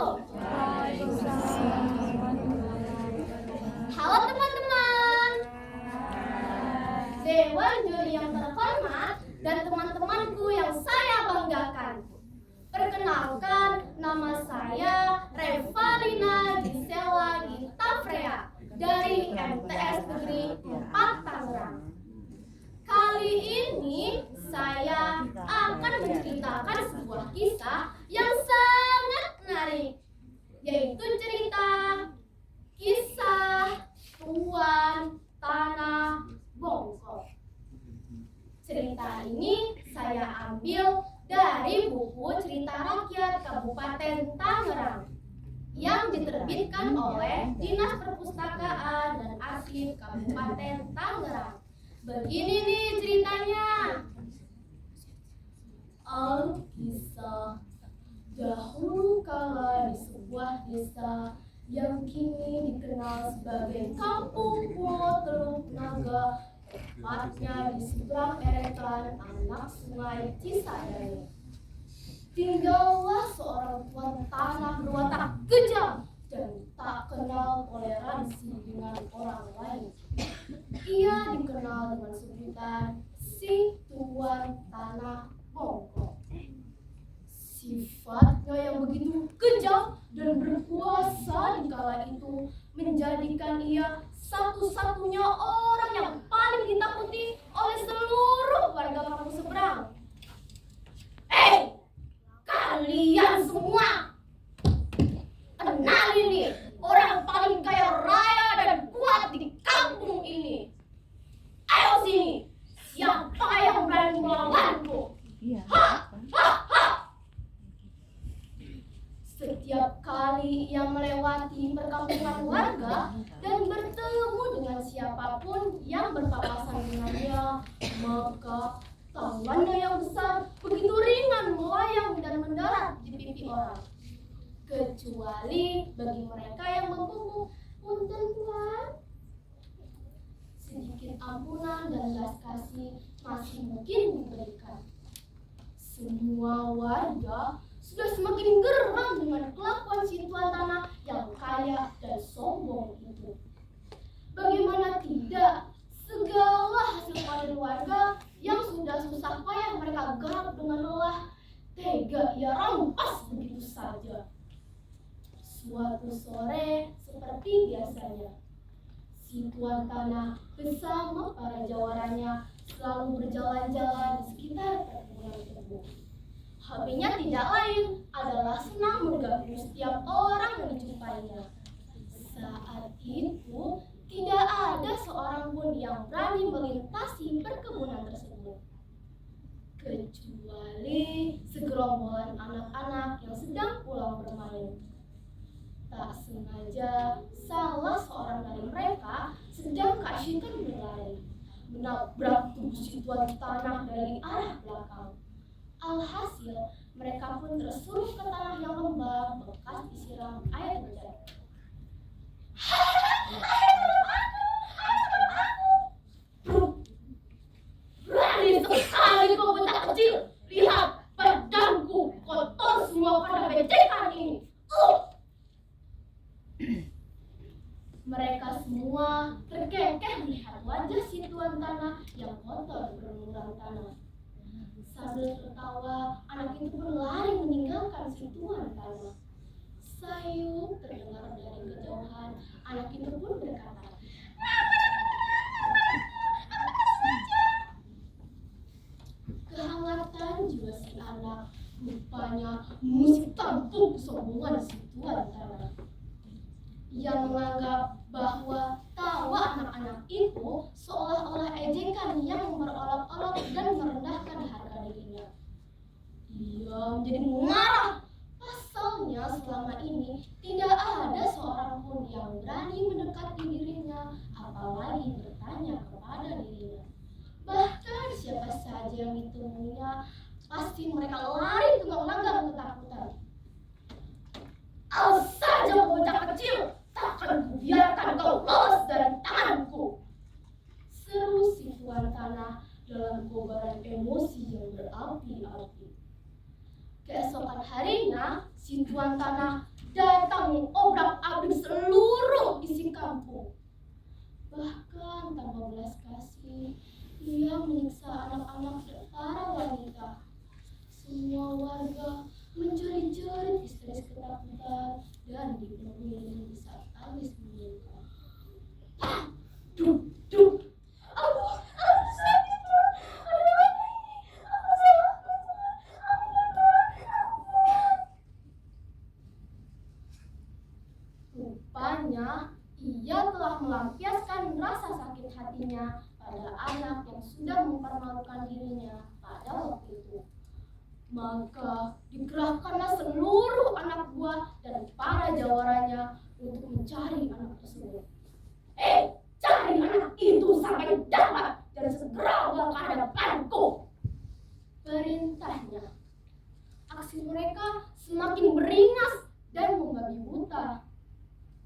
Halo teman-teman, Dewan Juri yang terhormat dan teman-temanku yang saya banggakan. Perkenalkan, nama saya Revalina Gisela Gita Freya dari MTS Negeri 4 Tangerang. Kali ini saya akan menceritakan sebuah kisah yang sangat menarik, yaitu cerita kisah Tuan Tanah Bongkok. Cerita ini saya ambil dari buku Cerita Rakyat Kabupaten Tangerang yang diterbitkan oleh Dinas Perpustakaan dan Arsip Kabupaten Tangerang. Begini nih ceritanya. Alkisah. Dahulu kala di sebuah desa yang kini dikenal sebagai Kampung Pulau Teluk Naga, tepatnya di seberang erekan anak sungai Cisadane, tinggallah seorang tuan tanah berwatak kejam dan tak kenal toleransi dengan orang lain. Ia dikenal dengan sebutan si Tuan Tanah Bongkok. Sifatnya yang begitu kejam dan berkuasa di kala itu menjadikan ia satu-satunya orang yang paling ditakuti oleh seluruh warga kampung seberang. Kalian semua, kenalin nih orang paling kaya raya dan kuat di kampung ini. Ayo sini, siapa yang berani melawanku? Setiap kali ia melewati perkampungan warga dan bertemu dengan siapapun yang berpapasan dengannya, maka tangannya yang besar begitu ringan melayang dan mendarat di pipi orang. Kecuali bagi mereka yang membungkuk, "Punten Tuan." Sedikit ampunan dan belas kasih masih mungkin diberikan. Semua warga sudah semakin geram dengan kelakuan si Tuan Tanah yang kaya dan sombong itu. Bagaimana tidak, segala hasil panen warga yang sudah susah payah mereka garap dengan lelah, tega ia rampas begitu saja. Suatu sore seperti biasanya, si Tuan Tanah bersama para jawarannya selalu berjalan-jalan di sekitar perkebunan tebu. HP-nya tidak lain adalah senang mengganggu setiap orang yang dijumpainya. Saat itu tidak ada seorang pun yang berani melintasi perkebunan tersebut, kecuali segerombolan anak-anak yang sedang pulang bermain. Tak sengaja salah seorang dari mereka sedang keasyikan berlari, menabrak tubuh si Tuan Tanah dari arah belakang. Alhasil, mereka pun tersuruh ke tanah yang lembab bekas disiram air hujan. Berani sekali kau bocah kecil. Lihat, pedangku kotor semua pada becekan ini. Mereka semua terkekeh melihat wajah si Tuan Tanah yang kotor berlumuran tanah. Sambil tertawa, anak itu pun lari meninggalkan si Tuan Tanah. Sayup terdengar dari kejauhan. Anak itu pun berkata, kehangatan jiwa si anak rupanya musik tampuk kesombongan si Tuan Tanah. Ia menganggap bahwa tawa anak-anak itu seolah-olah ejekan yang memperolok-olok dan merendahkan harga dirinya. Ia menjadi marah. Pasalnya selama ini tidak ada seorang pun yang berani mendekati dirinya, apalagi bertanya kepada dirinya. Bahkan siapa saja yang ditemuinya, pasti mereka lari tunggang-langgang ketakutan. Awas saja bocah kecil, takkan kubiarkan kau lolos dari tanganku, seru si Tuan Tanah dalam kobaran emosi yang berapi-api. Keesokan harinya, si tuan tanah datang mengobrak-abrik seluruh isi kampung. Bahkan tanpa belas kasih, ia menyiksa anak-anak dan para wanita. Semua warga menjerit-jerit histeris ketakutan dan dipenuhi dengan isak tangis menyingkap. Duk, duk. Aduh, sakit Tuan. Ada apa ini? Apa salahku Tuan? Ampun Tuan, ampun. Rupanya ia telah melampiaskan rasa sakit hatinya pada anak yang sudah mempermalukan dirinya pada waktu itu. Maka dikerahkanlah seluruh anak buah dan para jawarannya untuk mencari anak tersebut. Cari anak itu sampai dapat dan segera bawa ke hadapanku, perintahnya. Aksi mereka semakin beringas dan membabi buta.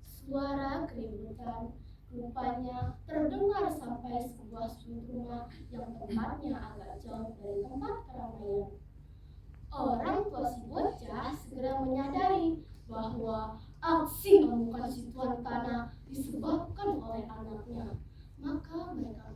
Suara keributan rupanya terdengar sampai sebuah sudut rumah yang tempatnya agak jauh dari tempat keramaian. Orang tua si bocah segera menyadari bahwa aksi amukan si tuan tanah disebabkan oleh anaknya. Maka mereka